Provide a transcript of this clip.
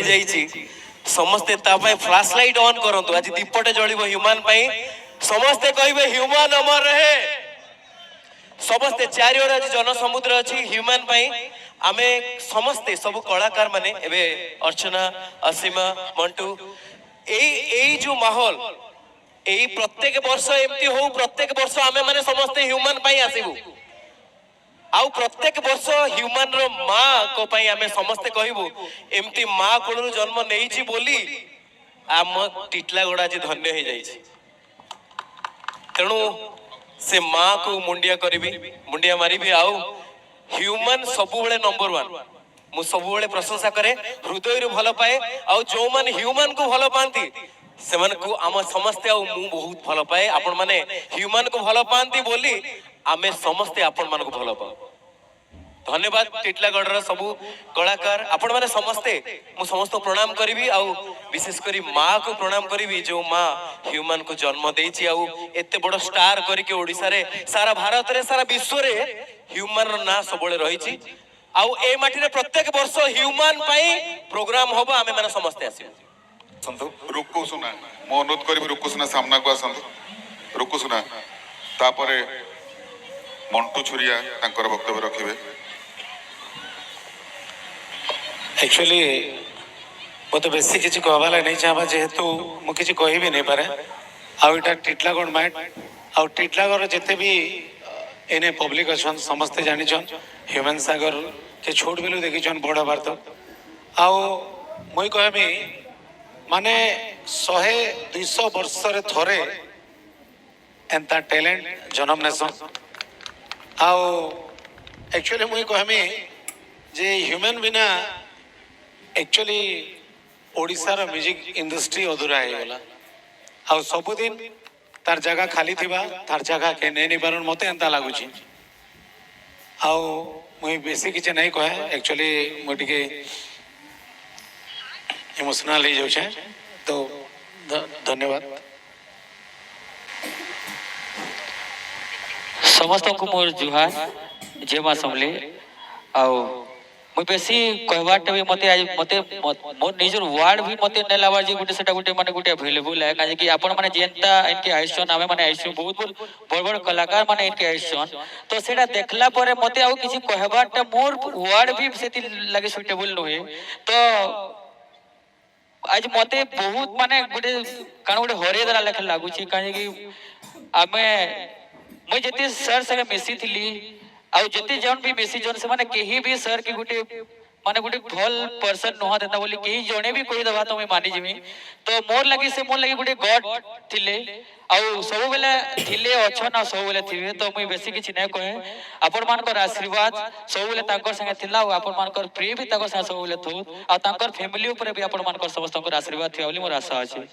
जाइए समस्ते flash light on करंतु आज दीपटे जलिबो ह्यूमन पाई समस्ते कहबे ह्यूमन अमर रहे समस्ते चारिओर आज जनसमुद्र अच्छी ह्यूमन पाई आमे समस्ते सब कलाकार माने एबे अर्चना असीमा मंटू एई जो माहौल एई प्रत्येक वर्ष एमती हो प्रत्येक वर्ष आमे माने समस्ते ह्यूमन पाई आसीबू आउ प्रत्येक वर्ष ह्यूमन रो माँ को पाई आमे समस्ते कहबू एमती माँ कोलरू जन्म नेइची बोली आम टिटलागढ़ आज धन्य हो जाइए तेणु से माँ को मुंडिया करी मुंडिया मारी आउ ह्यूमन सबुबले नंबर वन मु सबुबले प्रशंसा करे हृदय भल पाए आउ जो माने ह्यूमन को भल पाती से को आम समस्ते आउ मु बहुत भल पाए आपण माने ह्यूमन को भल पाती बोली आमे समस्ते आपण मान को भल पाओ धन्यवाद टिटलागढ़ सबू कलाकार आपण माने समस्ते मु समस्त प्रणाम करी आउ विशेष करी माँ को प्रणाम करी जो माँ ह्यूमन को जन्म देइछि आउ एते बड़ स्टार करके ओडिसा रे सारा भारत रे सारा विश्व रे ह्यूमन ना सबले रहिछि आउ ए माटी रे प्रत्येक वर्ष ह्यूमन पाई प्रोग्राम होबो आमे माने समस्ते आसीबो संतो रुको सुना मो अनुरोध करी रुको सुना सामना को आसंतो रुको सुना तापरे मंटू छुरिया तांकर वक्तव्य रखिबे एक्चुअली मत बेस किसी कहवाला नहीं चाहवा जेहेतु मुझे किसी कह भी नहीं पारे आटा टिटलागढ़ मैट आउ टिटलागढ़ जिते भी एने पब्लिक अच्छा समस्ते जानिछन ह्यूमन सागर के छोट बेलू देखीछन बड़ बार तो आउ मुई कहमी माने 100-200 वर्ष रे थरे एंता टैलेंट जन्म नेसन आउ एक्चुअली मुई कहमी जे ह्यूमन बिना एक्चुअली ओडिशार म्यूजिक इंडस्ट्री अधूरा हो गला आ सबुदिन तार जगह खाली थिबा तार जगह के नहीं पारन मते एंता लागुची आ मुई बेसी किछ नहीं कहे एक्चुअली मुझे इमोशनल हो जाउछे तो धन्यवाद समस्त को मोर जुहार जे मा समले आउ मुझे बेसी कहवाटा भी मते आज मते मोर निजर वार्ड भी मते नै लावा जे गुटे सेटा गुटे माने गुटे अवेलेबल है काजे कि आपण माने जेंता इनके आइसन आमे माने आइसन बहुत बड़ बड़ कलाकार माने इनके आइसन तो सेटा देखला परे मते आउ किछि कहवाटा मोर वार्ड भी सेति लागे सुटेबल नहे तो आज मते बहुत माने गुटे कान गुटे हरे दरा लेख लागु छी काजे कि आमे मैं जति सर संगे मिसी थिली आउ जति जन भी बेसी जन से माने केही भी सर के गुटे माने गुटे भल पर्सन नहा देता बोली केही जने भी कोई दबा तो मैं मानी जिमी तो मोर लगी गुटे गॉड थिले आउ सब बेले थिले अछन आ सब बेले थिबे तो मैं बेसी किछि नै कहे आपण मानकर आशीर्वाद सब बेले ताकर संगे थिला आ आपण मानकर प्रिय भी ताकर संगे सब बेले थो आ ताकर फैमिली ऊपर भी आपण मानकर समस्त आशीर्वाद थिया बोली मोर आशा अछि।